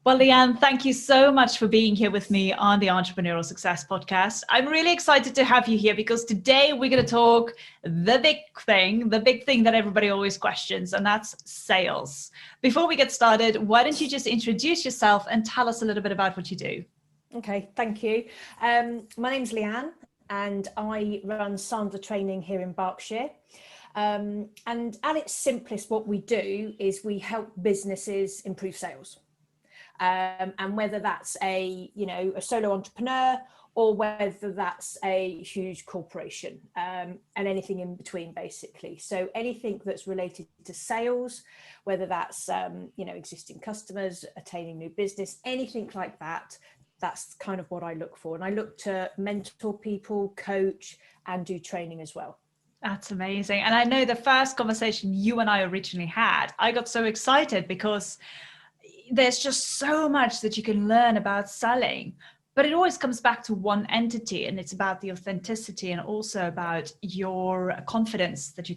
Well, Leanne, thank you so much for being here with me on the Entrepreneurial Success Podcast. I'm really excited to have you here because today we're going to talk the big thing that everybody always questions, and that's sales. Before we get started, why don't you just introduce yourself and tell us a little bit about what you do? Okay, thank you. My name's Leanne and I run Sandler Training here in Berkshire. And at its simplest, what we do is we help businesses improve sales. And whether that's a solo entrepreneur or whether that's a huge corporation, and anything in between, basically. So anything that's related to sales, whether that's existing customers, attaining new business, anything like that, that's kind of what I look for. And I look to mentor people, coach, and do training as well. That's amazing. And I know the first conversation you and I originally had, I got so excited because there's just so much that you can learn about selling, but it always comes back to one entity, and it's about the authenticity and also about your confidence that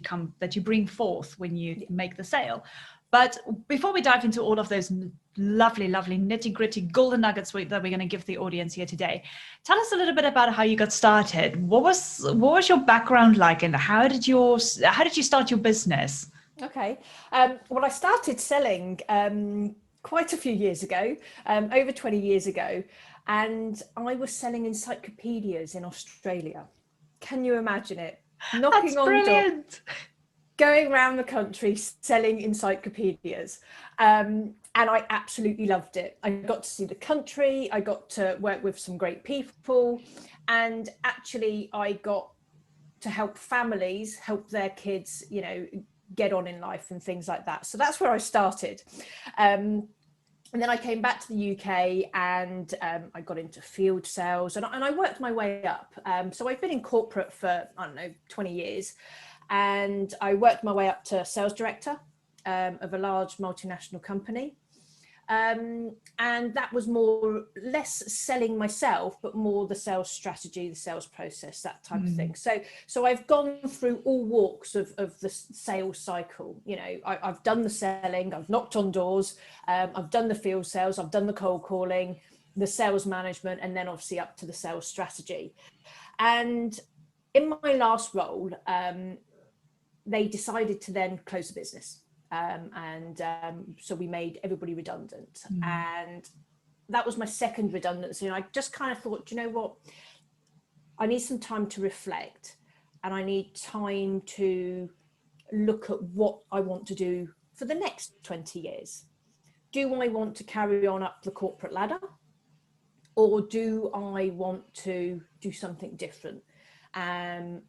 you bring forth when you make the sale. But before we dive into all of those lovely nitty-gritty golden nuggets that we're going to give the audience here today, tell us a little bit about how you got started. What was your background like, and how did you start your business? Okay, well, I started selling quite a few years ago, over 20 years ago, and I was selling encyclopedias in Australia. Can you imagine it? That's brilliant. Going around the country selling encyclopedias. And I absolutely loved it. I got to see the country, I got to work with some great people, and actually I got to help families help their kids, get on in life and things like that. So that's where I started. And then I came back to the UK and I got into field sales and I worked my way up. So I've been in corporate for, 20 years. And I worked my way up to sales director of a large multinational company. And that was less selling myself, but more the sales strategy, the sales process, that type of thing. So I've gone through all walks of the sales cycle. I've done the selling, I've knocked on doors, I've done the field sales, I've done the cold calling, the sales management, and then obviously up to the sales strategy. And in my last role, they decided to then close the business. So we made everybody redundant. And that was my second redundancy. And I just kind of thought, you know what? I need some time to reflect, and I need time to look at what I want to do for the next 20 years. Do I want to carry on up the corporate ladder, or do I want to do something different and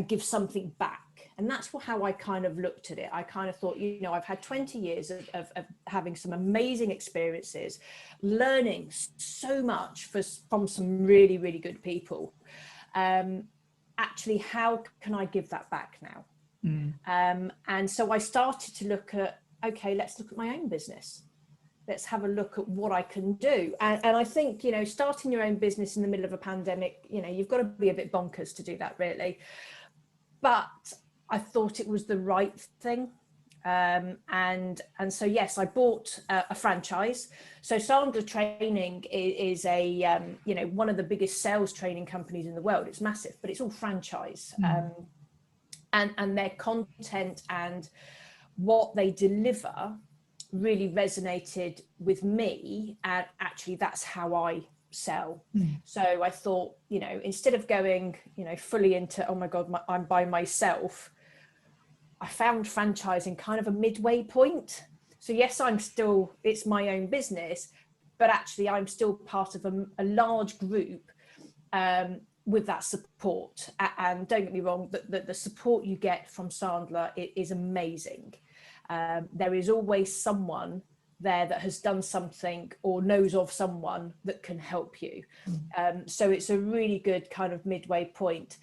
give something back? And that's how I kind of looked at it. I kind of thought, I've had 20 years of having some amazing experiences, learning so much from some really, really good people. Actually, how can I give that back now? And so I started to look at, okay, let's look at my own business. Let's have a look at what I can do. And I think, starting your own business in the middle of a pandemic, you've got to be a bit bonkers to do that, really. But I thought it was the right thing. And so, yes, I bought a franchise. So Sandler Training is a, one of the biggest sales training companies in the world. It's massive, but it's all franchise. And their content and what they deliver really resonated with me. And actually, that's how I sell. So I thought, instead of going, fully into, oh my God, I'm by myself, I found franchising kind of a midway point. So yes, it's my own business, but actually I'm still part of a large group with that support. And don't get me wrong, the support you get from Sandler is amazing. There is always someone there that has done something or knows of someone that can help you. So it's a really good kind of midway point.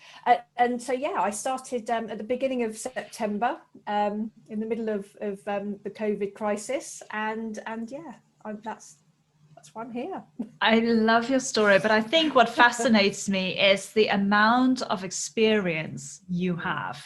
And so, yeah, I started at the beginning of September, in the middle of the COVID crisis. And yeah, that's why I'm here. I love your story, but I think what fascinates me is the amount of experience you have.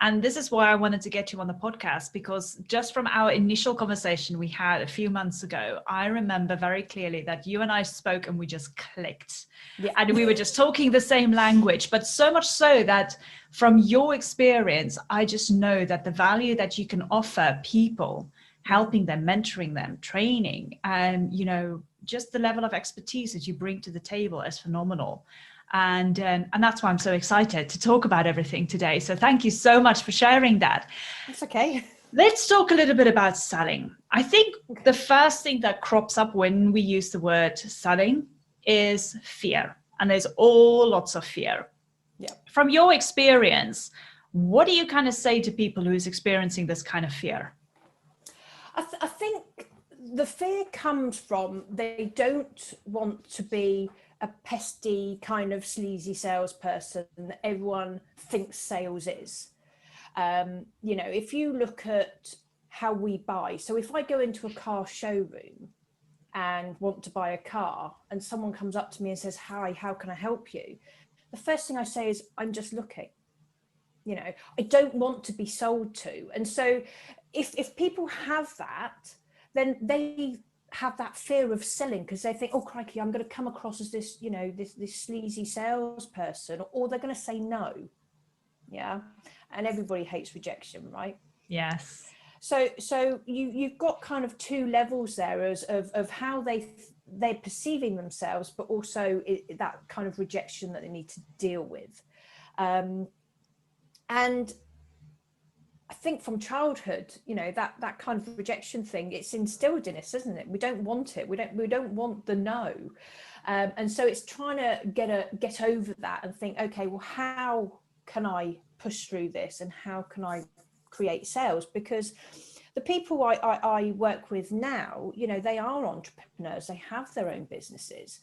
And this is why I wanted to get you on the podcast, because just from our initial conversation we had a few months ago, I remember very clearly that you and I spoke and we just clicked. Yeah. And we were just talking the same language, but so much so that from your experience, I just know that the value that you can offer people, helping them, mentoring them, training, and, you know, just the level of expertise that you bring to the table is phenomenal. And that's why I'm so excited to talk about everything today. So thank you so much for sharing that. That's okay. Let's talk a little bit about selling. I think the first thing that crops up when we use the word selling is fear. And there's lots of fear. Yeah. From your experience, what do you kind of say to people who's experiencing this kind of fear? I think the fear comes from they don't want to be a pesty kind of sleazy salesperson that everyone thinks sales is. You know, if you look at how we buy, so if I go into a car showroom and want to buy a car and someone comes up to me and says, "Hi, how can I help you?" The first thing I say is, "I'm just looking." You know, I don't want to be sold to. And so if people have that, then they have that fear of selling because they think, "Oh crikey, I'm going to come across as this, you know, this sleazy salesperson," or they're going to say no. Yeah. And everybody hates rejection, right? Yes. So you've got kind of two levels there of how they're perceiving themselves, but also that kind of rejection that they need to deal with. And I think from childhood, you know, that kind of rejection thing, it's instilled in us, isn't it? We don't want it. We don't want the no. And so it's trying to get over that and think, okay, well, how can I push through this and how can I create sales? Because the people I work with now, you know, they are entrepreneurs. They have their own businesses.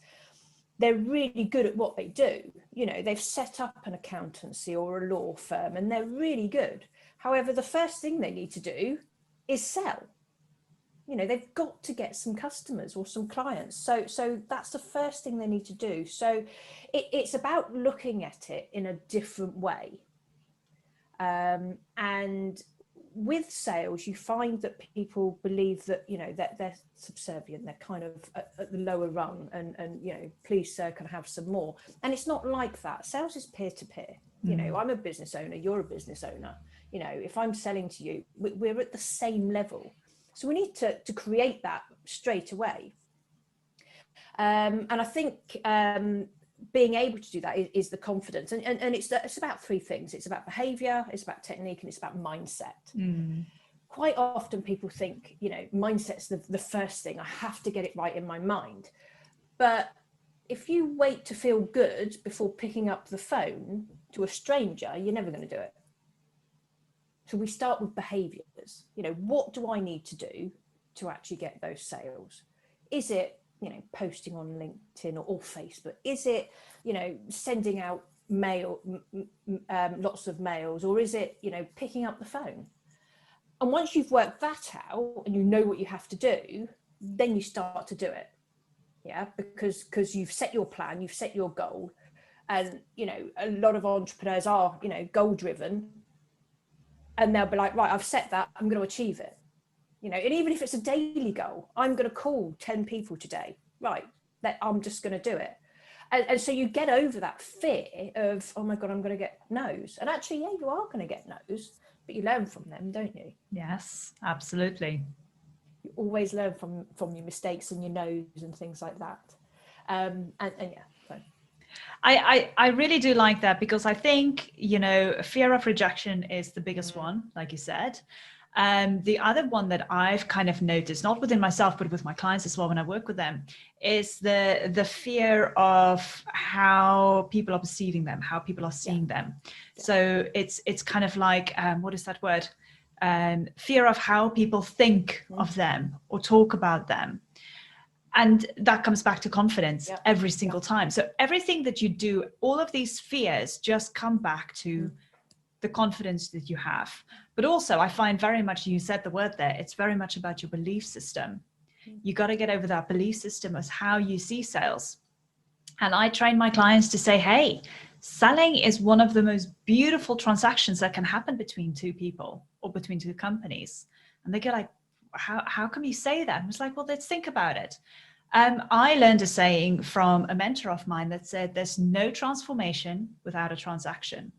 They're really good at what they do. You know, they've set up an accountancy or a law firm and they're really good. However, the first thing they need to do is sell. You know, they've got to get some customers or some clients. So that's the first thing they need to do. So it's about looking at it in a different way. And with sales, you find that people believe that, you know, that they're subservient, they're kind of at the lower rung and, you know, please, sir, can I have some more? And it's not like that. Sales is peer-to-peer. You know, I'm a business owner, you're a business owner. You know, if I'm selling to you, we're at the same level. So we need to create that straight away. And I think being able to do that is the confidence. And it's about three things. It's about behavior, it's about technique, and it's about mindset. Quite often people think, you know, mindset's the first thing. I have to get it right in my mind. But if you wait to feel good before picking up the phone to a stranger, you're never going to do it. So we start with behaviors. You know, what do I need to do to actually get those sales? Is it, you know, posting on LinkedIn or Facebook? Is it, you know, sending out mail, lots of mails, or is it, you know, picking up the phone? And once you've worked that out and you know what you have to do, then you start to do it. Yeah, because you've set your plan, you've set your goal. And, you know, a lot of entrepreneurs are, you know, goal driven. And they'll be like, right, I've set that, I'm going to achieve it. You know, and even if it's a daily goal, I'm going to call 10 people today, right, that I'm just going to do it. And so you get over that fear of, oh my God, I'm going to get no's. And actually, yeah, you are going to get no's, but you learn from them, don't you? Yes, absolutely. You always learn from your mistakes and your no's and things like that. And yeah, so. I really do like that, because I think, you know, fear of rejection is the biggest one, like you said. The other one that I've kind of noticed, not within myself, but with my clients as well when I work with them, is the fear of how people are perceiving them, how people are seeing them. Yeah. So it's kind of like, what is that word? Fear of how people think of them or talk about them. And that comes back to confidence every single time. So everything that you do, all of these fears just come back to the confidence that you have. But also I find very much, you said the word there, it's very much about your belief system. You got to get over that belief system as how you see sales. And I train my clients to say, hey, selling is one of the most beautiful transactions that can happen between two people or between two companies. And they go like, how come you say that? And it's like, well, let's think about it. I learned a saying from a mentor of mine that said, there's no transformation without a transaction.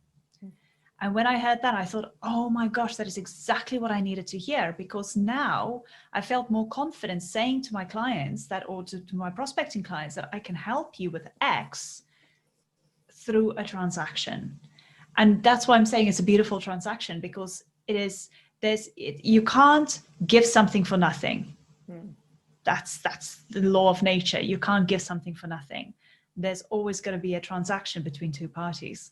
And when I heard that, I thought, oh my gosh, that is exactly what I needed to hear, because now I felt more confident saying to my clients that, or to my prospecting clients, that I can help you with X through a transaction. And that's why I'm saying it's a beautiful transaction, because you can't give something for nothing. That's the law of nature. You can't give something for nothing. There's always going to be a transaction between two parties.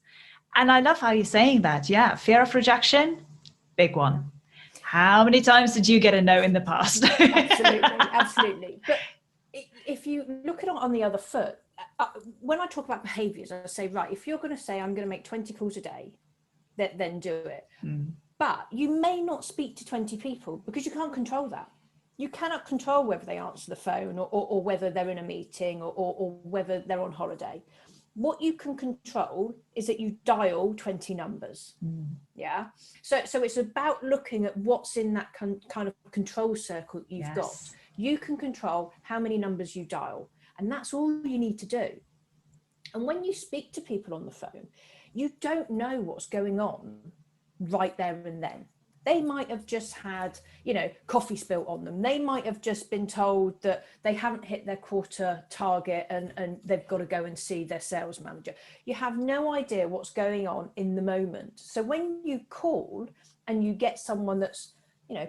And I love how you're saying that. Yeah, fear of rejection, big one. How many times did you get a no in the past? Absolutely. But if you look at it on the other foot, when I talk about behaviors, I say, right, if you're going to say, I'm going to make 20 calls a day, then do it. But you may not speak to 20 people because you can't control that. You cannot control whether they answer the phone or whether they're in a meeting or whether they're on holiday. What you can control is that you dial 20 numbers. Yeah. So it's about looking at what's in that kind of control circle you've got. You can control how many numbers you dial, and that's all you need to do. And when you speak to people on the phone, you don't know what's going on right there and then. They might have just had, coffee spilt on them. They might have just been told that they haven't hit their quarter target and they've got to go and see their sales manager. You have no idea what's going on in the moment. So when you call and you get someone that's,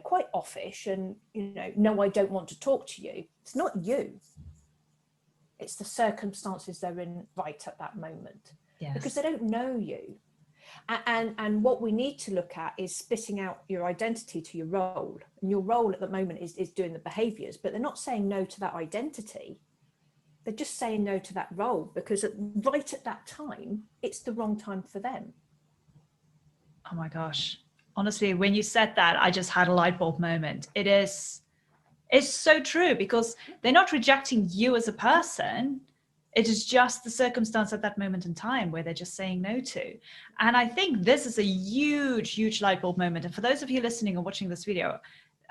quite offish and, no, I don't want to talk to you, it's not you. It's the circumstances they're in right at that moment. Because they don't know you. And what we need to look at is splitting out your identity to your role. And your role at the moment is doing the behaviors, but they're not saying no to that identity. They're just saying no to that role because right at that time, it's the wrong time for them. Oh my gosh. Honestly, when you said that, I just had a light bulb moment. It's so true, because they're not rejecting you as a person. It is just the circumstance at that moment in time where they're just saying no to. And I think this is a huge, huge light bulb moment. And for those of you listening or watching this video,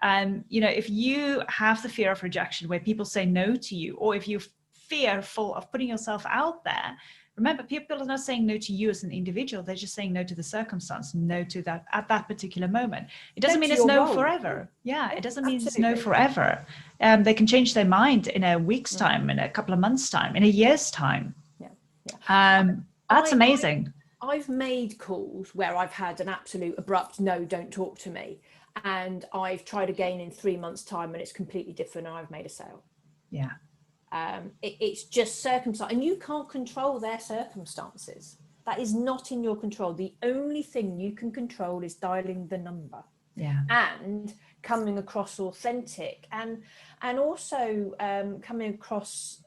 if you have the fear of rejection where people say no to you, or if you're fearful of putting yourself out there, remember, people are not saying no to you as an individual. They're just saying no to the circumstance, no to that at that particular moment. It doesn't mean it's no forever. Yeah, it doesn't mean it's no forever. They can change their mind in a week's time, in a couple of months' time, in a year's time. That's amazing. I've made calls where I've had an absolute abrupt no, don't talk to me. And I've tried again in 3 months' time and it's completely different and I've made a sale. Yeah. It's just circumstance, and you can't control their circumstances. That is not in your control. The only thing you can control is dialing the number, and coming across authentic, and also coming across,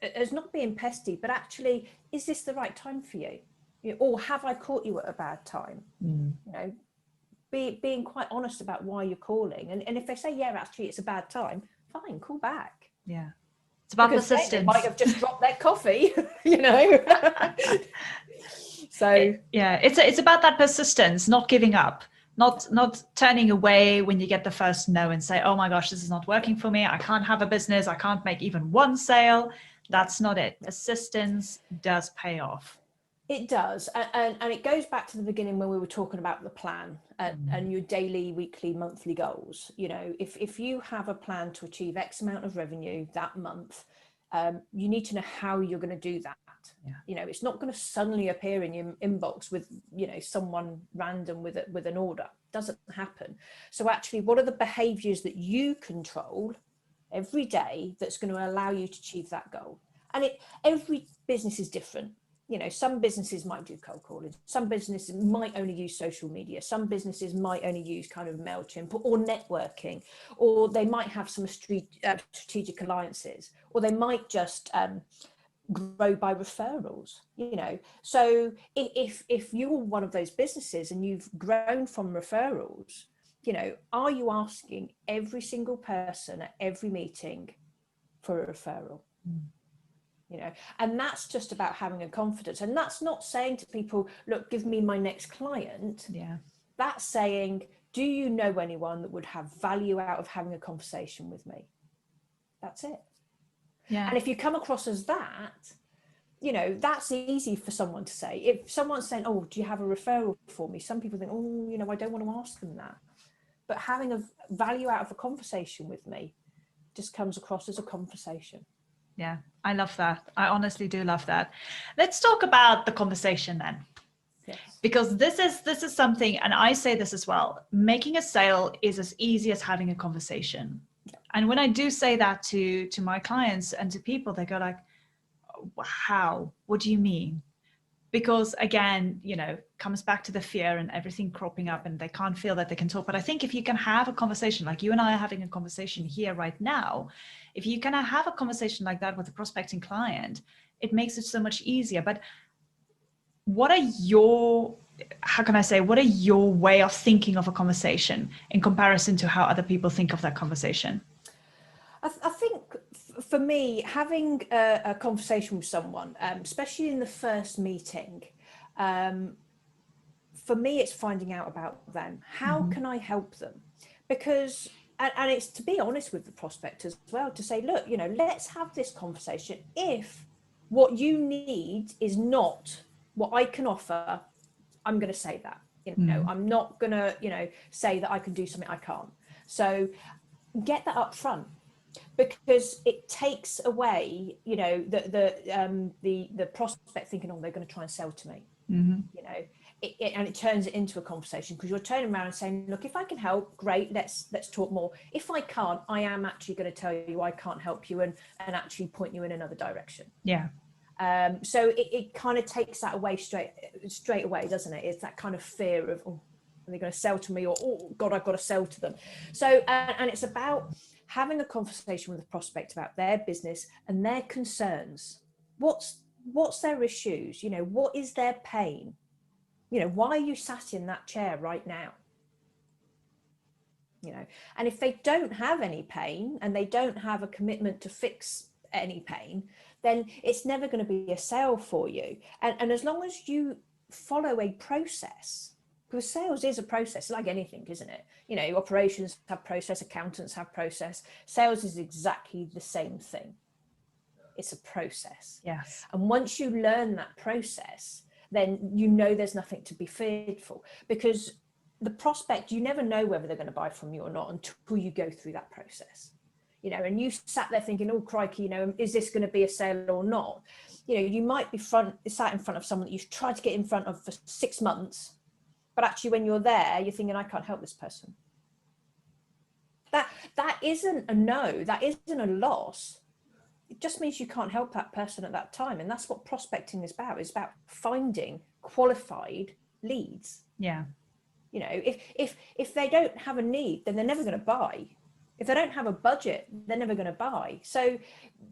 as not being pesty, but actually, is this the right time for you? Or have I caught you at a bad time? Being quite honest about why you're calling, and if they say, yeah, actually it's a bad time, fine, call back. Yeah, it's about persistence. They might have just dropped their coffee, So it's about that persistence, not giving up, not turning away when you get the first no and say, oh my gosh, this is not working for me. I can't have a business. I can't make even one sale. That's not it. Persistence does pay off. It does, and it goes back to the beginning when we were talking about the plan and your daily, weekly, monthly goals. If you have a plan to achieve X amount of revenue that month, you need to know how you're going to do that. It's not going to suddenly appear in your inbox with someone random with an order. It doesn't happen. So actually, what are the behaviors that you control every day that's going to allow you to achieve that goal? And every business is different. Some businesses might do cold calling. Some businesses might only use social media. Some businesses might only use kind of MailChimp or networking, or they might have some strategic alliances, or they might just grow by referrals. So if you're one of those businesses and you've grown from referrals, are you asking every single person at every meeting for a referral? you know, and that's just about having a confidence. And that's not saying to people, look, give me my next client. Yeah. That's saying, do you know anyone that would have value out of having a conversation with me? That's it. Yeah. And if you come across as that, you know, that's easy for someone to say. If someone's saying, oh, do you have a referral for me? Some people think, oh, you know, I don't want to ask them that. But having a value out of a conversation with me just comes across as a conversation. Yeah, I love that. I honestly do love that. Let's talk about the conversation then. Yes. Because this is something, and I say this as well, making a sale is as easy as having a conversation. Yeah. And when I do say that to my clients and to people, they go like, how? What do you mean? Because again, you know, comes back to the fear and everything cropping up and they can't feel that they can talk. But I think if you can have a conversation like you and I are having a conversation here right now, if you can have a conversation like that with a prospecting client, it makes it so much easier. But what are your, how can I say, what are your way of thinking of a conversation in comparison to how other people think of that conversation? I think for me, having a conversation with someone, especially in the first meeting, for me, it's finding out about them. How can I help them? Because, and it's to be honest with the prospect as well, to say, look, you know, let's have this conversation. If what you need is not what I can offer, I'm going to say that, you know, I'm not going to, you know, say that I can do something I can't. So get that up front, because it takes away, you know, the prospect thinking, oh, they're going to try and sell to me, you know, and it turns it into a conversation, because you're turning around and saying, look, if I can help, great, let's talk more. If I can't, I am actually going to tell you I can't help you and actually point you in another direction. Yeah. So it kind of takes that away straight away, doesn't it? It's that kind of fear of, oh, are they going to sell to me, or oh God, I've got to sell to them. So and it's about having a conversation with the prospect about their business and their concerns. What's their issues? You know, what is their pain? You know, why are you sat in that chair right now? You know, and if they don't have any pain and they don't have a commitment to fix any pain, then it's never going to be a sale for you. And as long as you follow a process, because sales is a process, like anything, isn't it? You know, operations have process, accountants have process. Sales is exactly the same thing. It's a process. Yes. And once you learn that process, then you know there's nothing to be fearful, because the prospect, you never know whether they're going to buy from you or not until you go through that process. You know, and you sat there thinking, oh crikey, you know, is this going to be a sale or not? You know, you might be sat in front of someone that you've tried to get in front of for 6 months, but actually when you're there, you're thinking, I can't help this person. That isn't a no, that isn't a loss. It just means you can't help that person at that time. And that's what prospecting is about. It's about finding qualified leads. Yeah. You know, if they don't have a need, then they're never going to buy. If they don't have a budget, they're never going to buy. So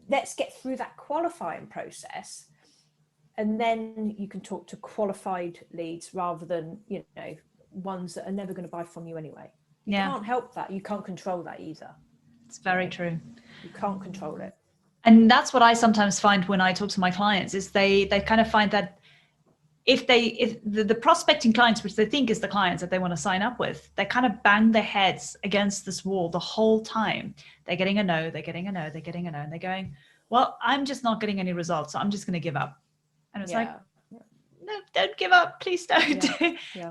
let's get through that qualifying process, and then you can talk to qualified leads rather than, you know, ones that are never going to buy from you anyway. You can't help that. You can't control that either. It's very true. You can't control it. And that's what I sometimes find when I talk to my clients, is they kind of find that if the prospecting clients, which they think is the clients that they want to sign up with, they kind of bang their heads against this wall the whole time. They're getting a no, they're getting a no, they're getting a no. And they're going, well, I'm just not getting any results, so I'm just going to give up. And it's like, no, don't give up, please don't.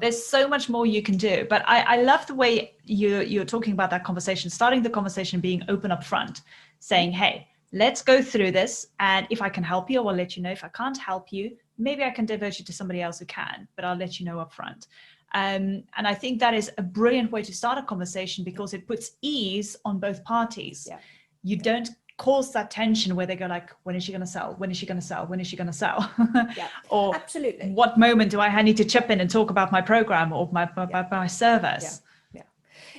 There's so much more you can do. But I love the way you're talking about that conversation, starting the conversation being open up front, saying, hey, let's go through this. And if I can help you, I'll let you know. If I can't help you, maybe I can divert you to somebody else who can, but I'll let you know up front. And I think that is a brilliant way to start a conversation, because it puts ease on both parties. You don't cause that tension where they go like, when is she going to sell? When is she going to sell? When is she going to sell? Or absolutely. What moment do I need to chip in and talk about my program or my service?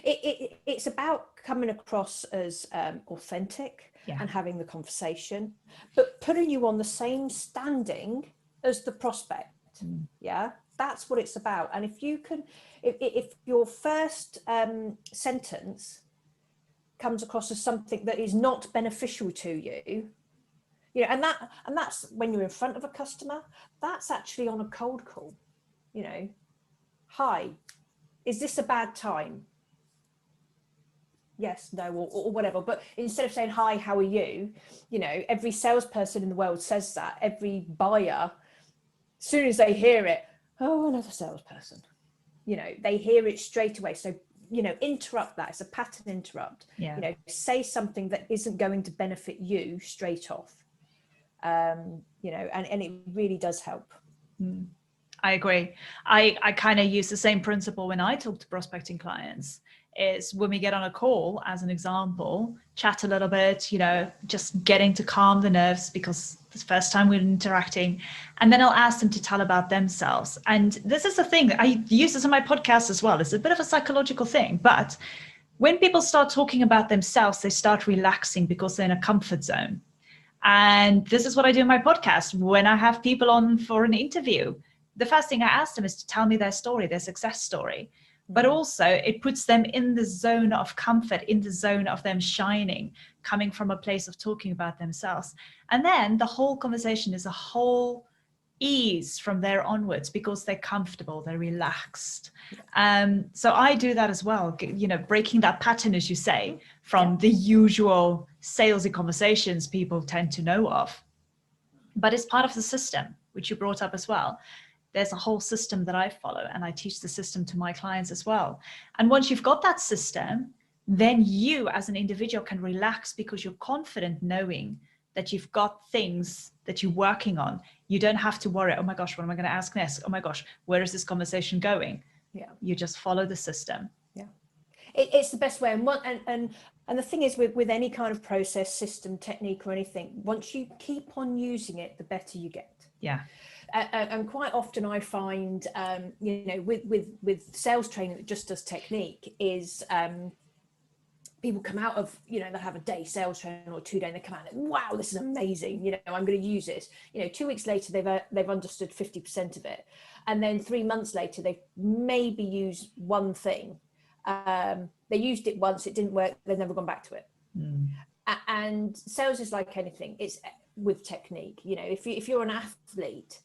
It's about coming across as authentic and having the conversation, but putting you on the same standing as the prospect. That's what it's about. And if you can, if your first sentence comes across as something that is not beneficial to you, You know, and that's when you're in front of a customer. That's actually on a cold call. You know, hi, is this a bad time? Yes, no, or whatever. But instead of saying hi, how are you? You know, every salesperson in the world says that. Every buyer, as soon as they hear it, oh, another salesperson. You know, they hear it straight away. So, you know, interrupt that. It's a pattern interrupt. Yeah. You know, say something that isn't going to benefit you straight off. You know, and it really does help. I agree. I kind of use the same principle when I talk to prospecting clients. Is when we get on a call, as an example, chat a little bit, you know, just getting to calm the nerves because it's the first time we're interacting. And then I'll ask them to tell about themselves. And this is the thing, I use this in my podcast as well. It's a bit of a psychological thing, but when people start talking about themselves, they start relaxing because they're in a comfort zone. And this is what I do in my podcast. When I have people on for an interview, the first thing I ask them is to tell me their story, their success story. But also it puts them in the zone of comfort, in the zone of them shining, coming from a place of talking about themselves. And then the whole conversation is a whole ease from there onwards because they're comfortable, they're relaxed. So I do that as well, you know, breaking that pattern, as you say, from the usual salesy conversations people tend to know of. But it's part of the system, which you brought up as well. There's a whole system that I follow, and I teach the system to my clients as well. And once you've got that system, then you as an individual can relax because you're confident knowing that you've got things that you're working on. You don't have to worry, oh my gosh, what am I going to ask next? Oh my gosh, where is this conversation going? Yeah. You just follow the system. Yeah. It's the best way. And the thing is with any kind of process, system, technique or anything, once you keep on using it, the better you get. Yeah. And quite often I find, you know, with sales training that just does technique is people come out of, you know, they'll have a day sales training or 2 day and they come out and, wow, this is amazing. You know, I'm going to use this. You know, 2 weeks later, they've understood 50% of it. And then 3 months later, they've maybe used one thing. They used it once, it didn't work. They've never gone back to it. And sales is like anything. It's with technique. You know, if you're an athlete,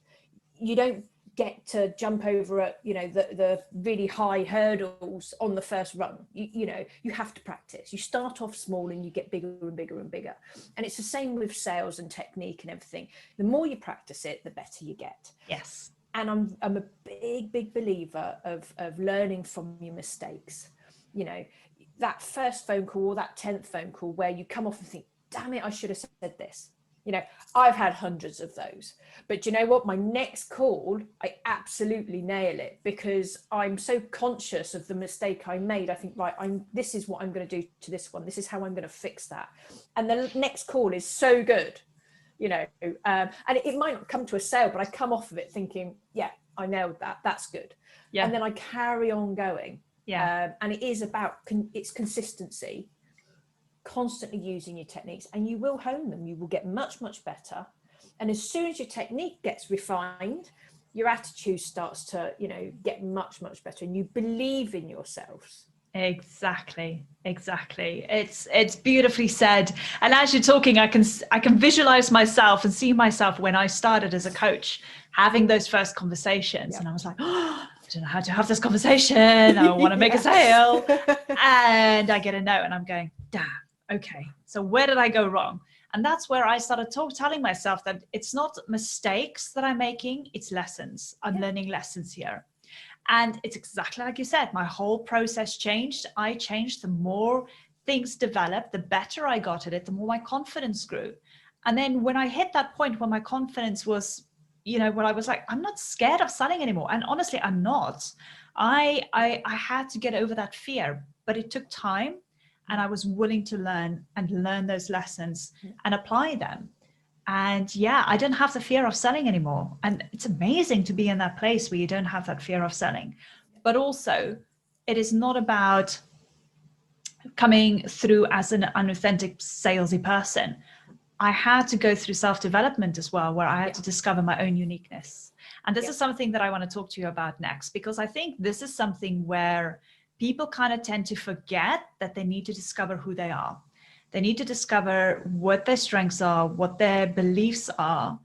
you don't get to jump over you know, the really high hurdles on the first run. You know, you have to practice. You start off small and you get bigger and bigger and bigger. And it's the same with sales and technique and everything. The more you practice it, the better you get. Yes. And I'm a big believer of learning from your mistakes. You know, that first phone call or that 10th phone call where you come off and think, damn it, I should have said this. You know, I've had hundreds of those, but you know what? My next call, I absolutely nail it because I'm so conscious of the mistake I made. I think, right, this is what I'm going to do to this one. This is how I'm going to fix that. And the next call is so good, you know, and it might not come to a sale, but I come off of it thinking, yeah, I nailed that. That's good. Yeah. And then I carry on going. Yeah. And it is about, it's consistency. Constantly using your techniques, and you will hone them. You will get much better, and as soon as your technique gets refined, your attitude starts to, you know, get much better, and you believe in yourselves. Exactly. It's beautifully said. And as you're talking, I can visualize myself and see myself when I started as a coach having those first conversations. And I was like, oh, I don't know how to have this conversation. I want to make a sale. And I get a no, and I'm going, damn. Okay, so where did I go wrong? And that's where I started telling myself that it's not mistakes that I'm making, it's lessons. I'm learning lessons here. And it's exactly like you said, my whole process changed. I changed. The more things developed, the better I got at it, the more my confidence grew. And then when I hit that point where my confidence was, you know, when I was like, I'm not scared of selling anymore. And honestly, I'm not. I had to get over that fear, but it took time. And I was willing to learn those lessons and apply them. And yeah, I didn't have the fear of selling anymore. And it's amazing to be in that place where you don't have that fear of selling. But also, it is not about coming through as an unauthentic salesy person. I had to go through self-development as well, where I had to discover my own uniqueness. And this is something that I want to talk to you about next, because I think this is something where people kind of tend to forget that they need to discover who they are. They need to discover what their strengths are, what their beliefs are,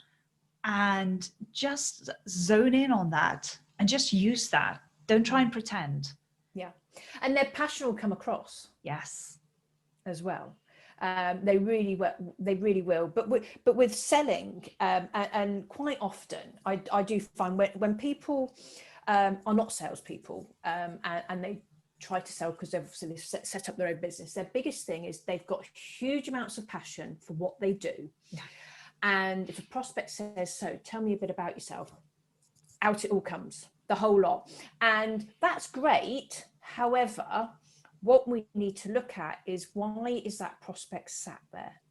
and just zone in on that and just use that. Don't try and pretend. Yeah. And their passion will come across. Yes. As well. They really will. But with selling, and quite often, I do find when people are not salespeople, and they try to sell because they've obviously set up their own business, their biggest thing is they've got huge amounts of passion for what they do. Yeah. And if a prospect says, so tell me a bit about yourself, out it all comes, the whole lot. And that's great. However, what we need to look at is, why is that prospect sat there?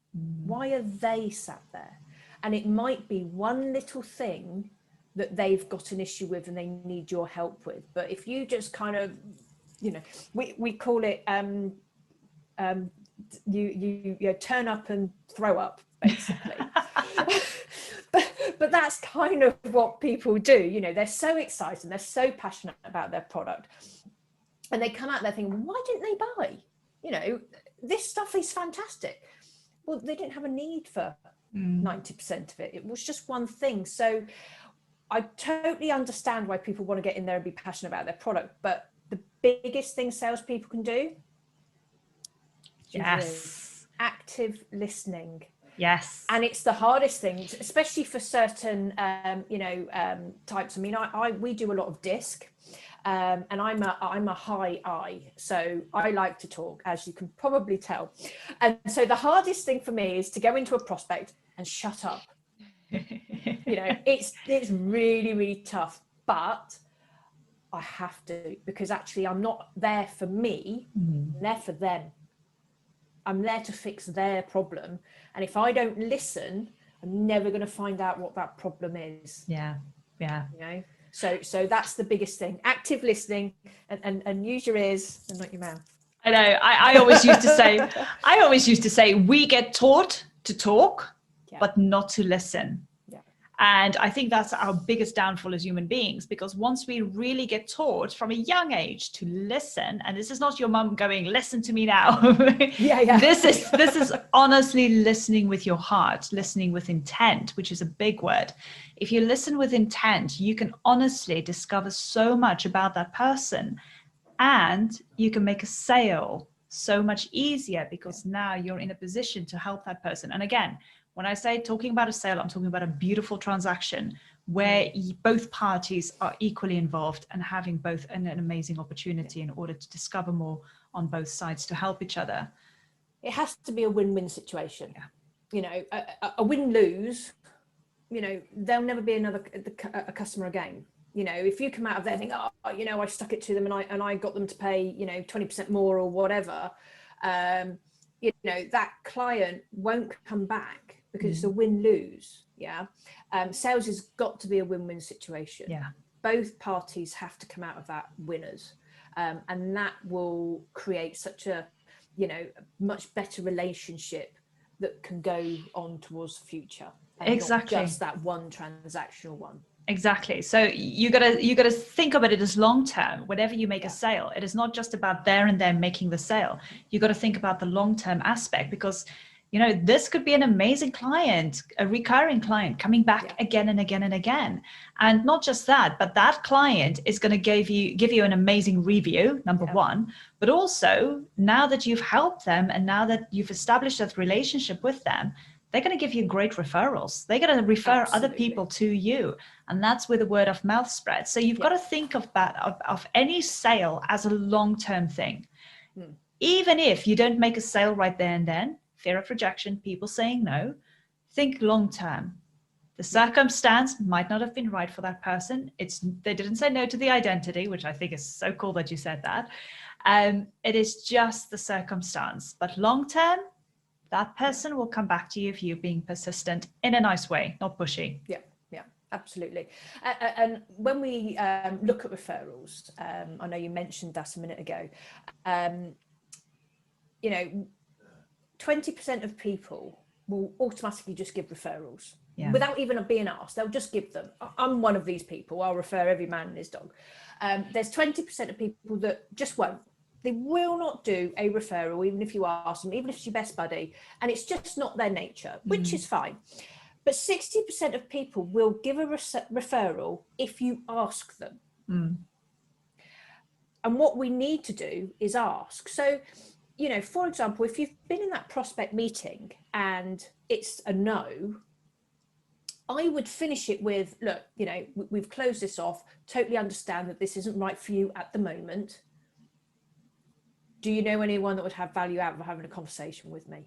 Why are they sat there? And it might be one little thing that they've got an issue with and they need your help with. But if you just kind of, we call it you turn up and throw up, basically. but that's kind of what people do. They're so excited, they're so passionate about their product, and they come out there thinking, why didn't they buy? This stuff is fantastic. Well, they didn't have a need for 90% of it. It was just one thing. So I totally understand why people want to get in there and be passionate about their product. But the biggest thing salespeople can do, yes, active listening. Yes. And it's the hardest thing, especially for certain, types. I mean, we do a lot of disc. And I'm a high I, so I like to talk, as you can probably tell. And so the hardest thing for me is to go into a prospect and shut up. It's really, really tough, but I have to, because actually I'm not there for me, I'm there for them. I'm there to fix their problem. And if I don't listen, I'm never going to find out what that problem is. Yeah. So that's the biggest thing. Active listening, and use your ears and not your mouth. I know. I always used to say, we get taught to talk, but not to listen. Yeah. And I think that's our biggest downfall as human beings, because once we really get taught from a young age to listen, and this is not your mum going, listen to me now. Yeah. This is honestly listening with your heart, listening with intent, which is a big word. If you listen with intent, you can honestly discover so much about that person, and you can make a sale so much easier, because now you're in a position to help that person. And again, when I say talking about a sale, I'm talking about a beautiful transaction where both parties are equally involved and having both an amazing opportunity in order to discover more on both sides to help each other. It has to be a win-win situation. Yeah. A win-lose, there'll never be a customer again. If you come out of there thinking, I stuck it to them and I got them to pay, 20% more or whatever, that client won't come back, because it's a win-lose. Yeah. Sales has got to be a win-win situation. Yeah. Both parties have to come out of that winners. And that will create such a, much better relationship that can go on towards the future. And exactly. Not just that one transactional one. Exactly. So you gotta think about it as long term. Whenever you make a sale, it is not just about there and then making the sale. You got to think about the long term aspect, because this could be an amazing client, a recurring client coming back again and again and again. And not just that, but that client is going to give you an amazing review, number one, but also now that you've helped them and now that you've established that relationship with them, they're going to give you great referrals. They're going to refer other people to you. And that's where the word of mouth spreads. So you've got to think of any sale as a long-term thing. Even if you don't make a sale right there and then, fear of rejection, people saying no, think long-term. The circumstance might not have been right for that person. They didn't say no to the identity, which I think is so cool that you said that. It is just the circumstance. But long-term, that person will come back to you if you're being persistent in a nice way, not pushy. Yeah, absolutely. And when we look at referrals, I know you mentioned that a minute ago, 20% of people will automatically just give referrals without even being asked. They'll just give them. I'm one of these people. I'll refer every man and his dog. There's 20% of people that just won't. They will not do a referral, even if you ask them, even if it's your best buddy, and it's just not their nature, which is fine. But 60% of people will give a referral if you ask them. And what we need to do is ask. So, you know, for example, if you've been in that prospect meeting and it's a no, I would finish it with, look, you know, we've closed this off, totally understand that this isn't right for you at the moment. Do you know anyone that would have value out of having a conversation with me?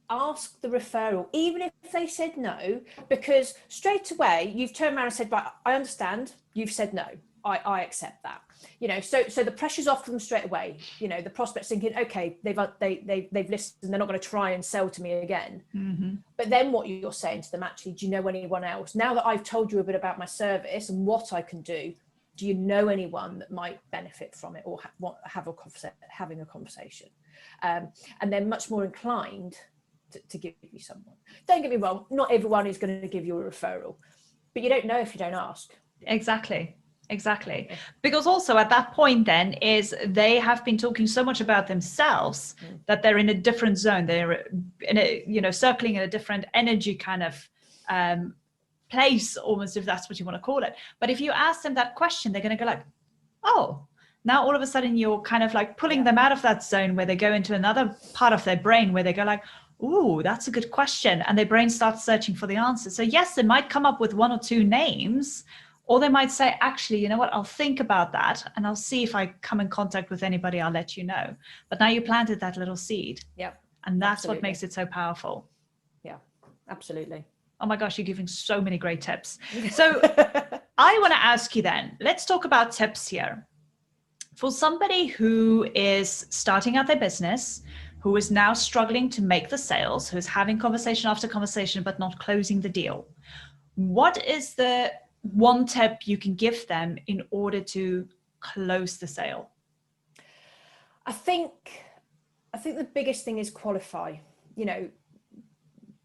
Ask the referral, even if they said no, because straight away you've turned around and said, right, I understand, you've said no, I accept that. You know, so the pressure's off them straight away. You know, the prospect's thinking, okay, they've listened and they're not going to try and sell to me again. But then what you're saying to them, actually, do you know anyone else? Now that I've told you a bit about my service and what I can do, do you know anyone that might benefit from it or having a conversation? And they're much more inclined to give you someone. Don't get me wrong, not everyone is going to give you a referral, but you don't know if you don't ask. Exactly. Because also at that point then is they have been talking so much about themselves that they're in a different zone. They're in a, you know, circling in a different energy kind of place, almost, if that's what you want to call it. But if you ask them that question, they're going to go like, oh, now all of a sudden you're kind of like pulling them out of that zone where they go into another part of their brain where they go like, ooh, that's a good question. And their brain starts searching for the answer. So yes, they might come up with one or two names, or they might say, actually, you know what, I'll think about that and I'll see if I come in contact with anybody, I'll let you know. But now you planted that little seed. Yep. And that's what makes it so powerful. Yeah, absolutely. Oh my gosh, you're giving so many great tips. So I want to ask you then, let's talk about tips here. For somebody who is starting out their business, who is now struggling to make the sales, who's having conversation after conversation, but not closing the deal, what is the one tip you can give them in order to close the sale? I think the biggest thing is qualify. You know,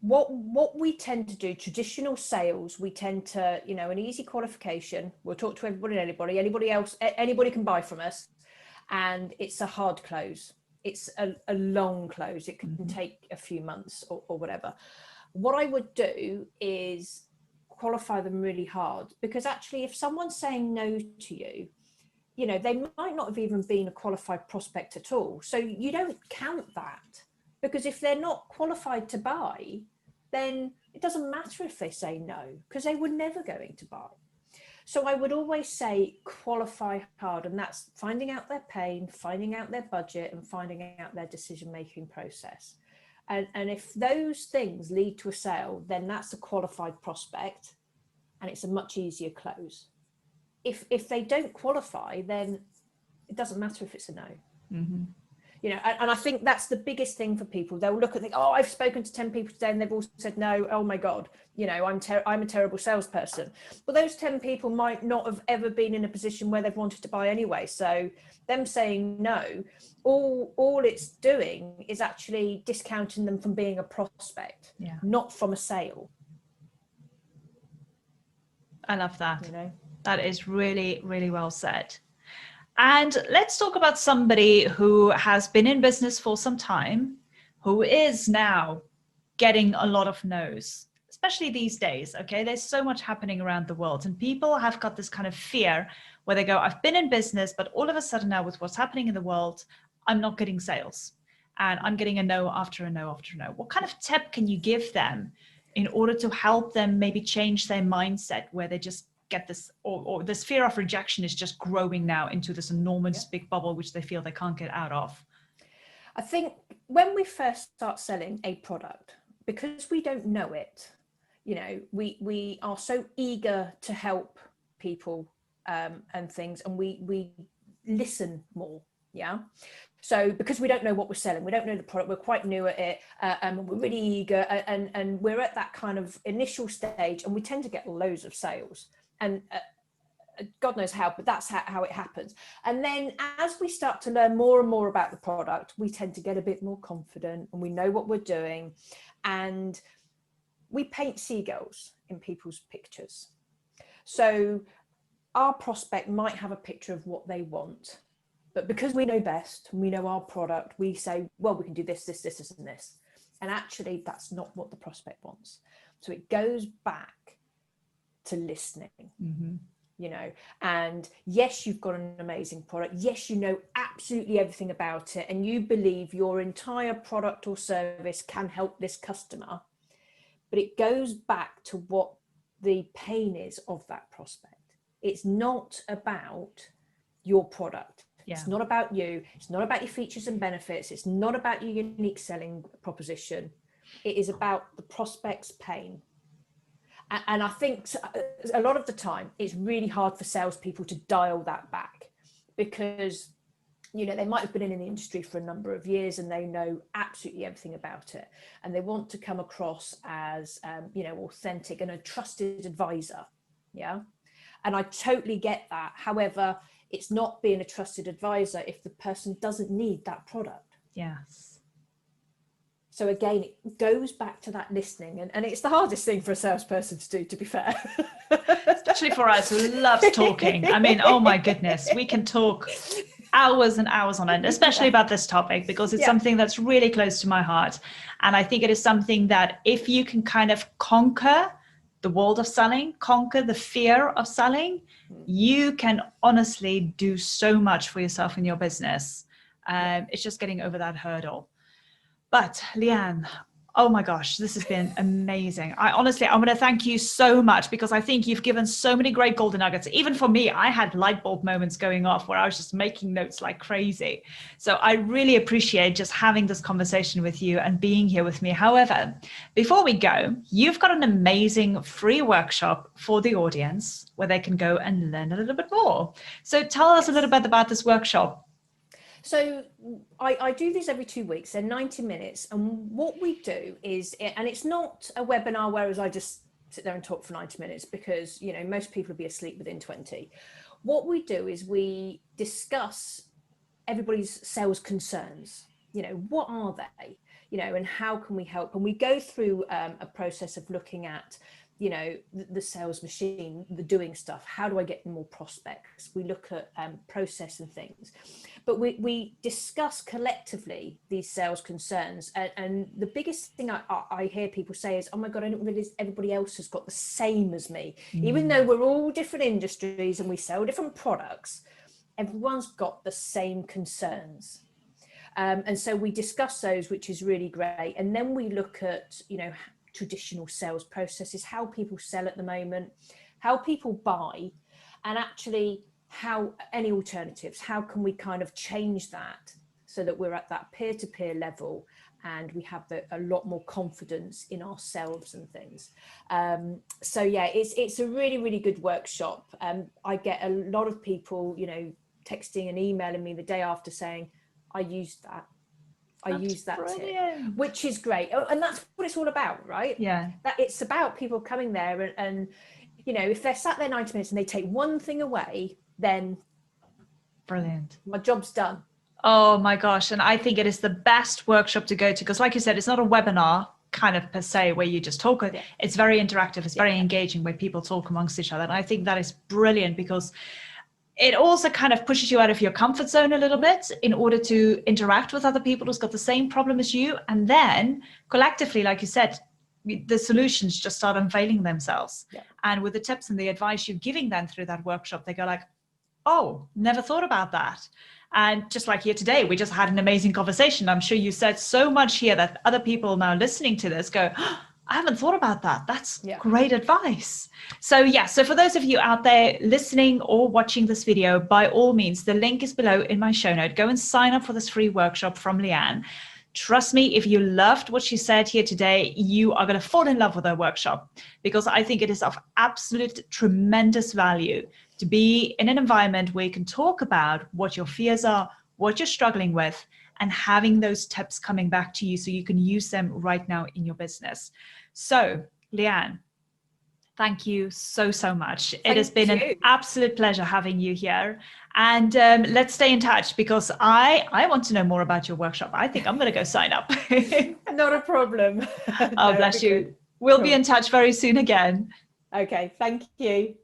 what we tend to do, traditional sales, we tend to, you know, an easy qualification. We'll talk to everybody and anybody else, anybody can buy from us. And it's a hard close. It's a long close. It can take a few months or whatever. What I would do is qualify them really hard, because actually if someone's saying no to you, you know, they might not have even been a qualified prospect at all. So you don't count that, because if they're not qualified to buy, then it doesn't matter if they say no, because they were never going to buy. So I would always say qualify hard, and that's finding out their pain, finding out their budget, and finding out their decision-making process. And if those things lead to a sale, then that's a qualified prospect and it's a much easier close. If they don't qualify, then it doesn't matter if it's a no. You know, and I think that's the biggest thing for people. They'll look and think, oh, I've spoken to 10 people today and they've all said no. Oh my God, you know, I'm a terrible salesperson. Well, those 10 people might not have ever been in a position where they've wanted to buy anyway. So them saying no, all it's doing is actually discounting them from being a prospect, not from a sale. I love that. You know, that is really, really well said. And let's talk about somebody who has been in business for some time, who is now getting a lot of no's, especially these days. Okay, there's so much happening around the world, and people have got this kind of fear where they go, I've been in business, but all of a sudden now with what's happening in the world, I'm not getting sales and I'm getting a no after a no after a no. What kind of tip can you give them in order to help them maybe change their mindset, where they just get this, or this fear of rejection is just growing now into this enormous big bubble which they feel they can't get out of? I think when we first start selling a product, because we don't know it, you know, we are so eager to help people and things, and we listen more. Yeah. So because we don't know what we're selling, we don't know the product, we're quite new at it, and we're really eager, and we're at that kind of initial stage, and we tend to get loads of sales. And God knows how, but that's how it happens. And then as we start to learn more and more about the product, we tend to get a bit more confident, and we know what we're doing, and we paint seagulls in people's pictures. So our prospect might have a picture of what they want, But because we know best, we know our product, we say, well, we can do this, this, this, and this. And actually, that's not what the prospect wants. So it goes back to listening. You know, and yes, you've got an amazing product. Yes, you know absolutely everything about it, and you believe your entire product or service can help this customer. But it goes back to what the pain is of that prospect. It's not about your product. It's not about you. It's not about your features and benefits. It's not about your unique selling proposition. It is about the prospect's pain. And I think a lot of the time it's really hard for salespeople to dial that back, because, you know, they might have been in the industry for a number of years and they know absolutely everything about it. And they want to come across as, you know, authentic and a trusted advisor. Yeah. And I totally get that. However, it's not being a trusted advisor if the person doesn't need that product. Yes. So again, it goes back to that listening, and it's the hardest thing for a salesperson to do, to be fair. Especially for us who loves talking. I mean, oh my goodness, we can talk hours and hours on end, especially about this topic, because it's something that's really close to my heart. And I think it is something that if you can kind of conquer the world of selling, conquer the fear of selling, you can honestly do so much for yourself in your business. It's just getting over that hurdle. But Leanne, oh my gosh, this has been amazing. I want to thank you so much, because I think you've given so many great golden nuggets. Even for me, I had light bulb moments going off where I was just making notes like crazy. So I really appreciate just having this conversation with you and being here with me. However, before we go, you've got an amazing free workshop for the audience where they can go and learn a little bit more. So tell us a little bit about this workshop. So I do these every 2 weeks. They're 90 minutes. And what we do is, and it's not a webinar whereas I just sit there and talk for 90 minutes, because, you know, most people will be asleep within 20. What we do is we discuss everybody's sales concerns. You know, what are they? You know, and how can we help? And we go through a process of looking at, you know, the sales machine, the doing stuff. How do I get more prospects? We look at process and things, but we discuss collectively these sales concerns. And the biggest thing I hear people say is, oh my God, I didn't realize everybody else has got the same as me. Even though we're all different industries and we sell different products, everyone's got the same concerns. And so we discuss those, which is really great. And then we look at, you know, traditional sales processes, how people sell at the moment, how people buy, and actually how any alternatives, how can we kind of change that so that we're at that peer-to-peer level and we have a lot more confidence in ourselves and things. So yeah, it's a really, really good workshop. I get a lot of people, you know, texting and emailing me the day after saying, I used that. I use that tip, which is great. And that's what it's all about, right? Yeah. That it's about people coming there and, you know, if they're sat there 90 minutes and they take one thing away, then brilliant. My job's done. Oh my gosh. And I think it is the best workshop to go to, because like you said, it's not a webinar kind of per se where you just talk. It's very interactive. It's very engaging where people talk amongst each other. And I think that is brilliant, because it also kind of pushes you out of your comfort zone a little bit in order to interact with other people who's got the same problem as you. And then collectively, like you said, the solutions just start unveiling themselves. Yeah. And with the tips and the advice you're giving them through that workshop, they go like, oh, never thought about that. And just like here today, we just had an amazing conversation. I'm sure you said so much here that other people now listening to this go, oh, I haven't thought about that. That's great advice. So so for those of you out there listening or watching this video, by all means, the link is below in my show note. Go and sign up for this free workshop from Leanne. Trust me, if you loved what she said here today, you are going to fall in love with her workshop, because I think it is of absolute tremendous value to be in an environment where you can talk about what your fears are, what you're struggling with, and having those tips coming back to you so you can use them right now in your business. So, Leanne, thank you so much. It has been an absolute pleasure having you here. And let's stay in touch, because I want to know more about your workshop. I think I'm going to go sign up. Not a problem. Oh, bless you. We'll be in touch very soon again. Okay, thank you.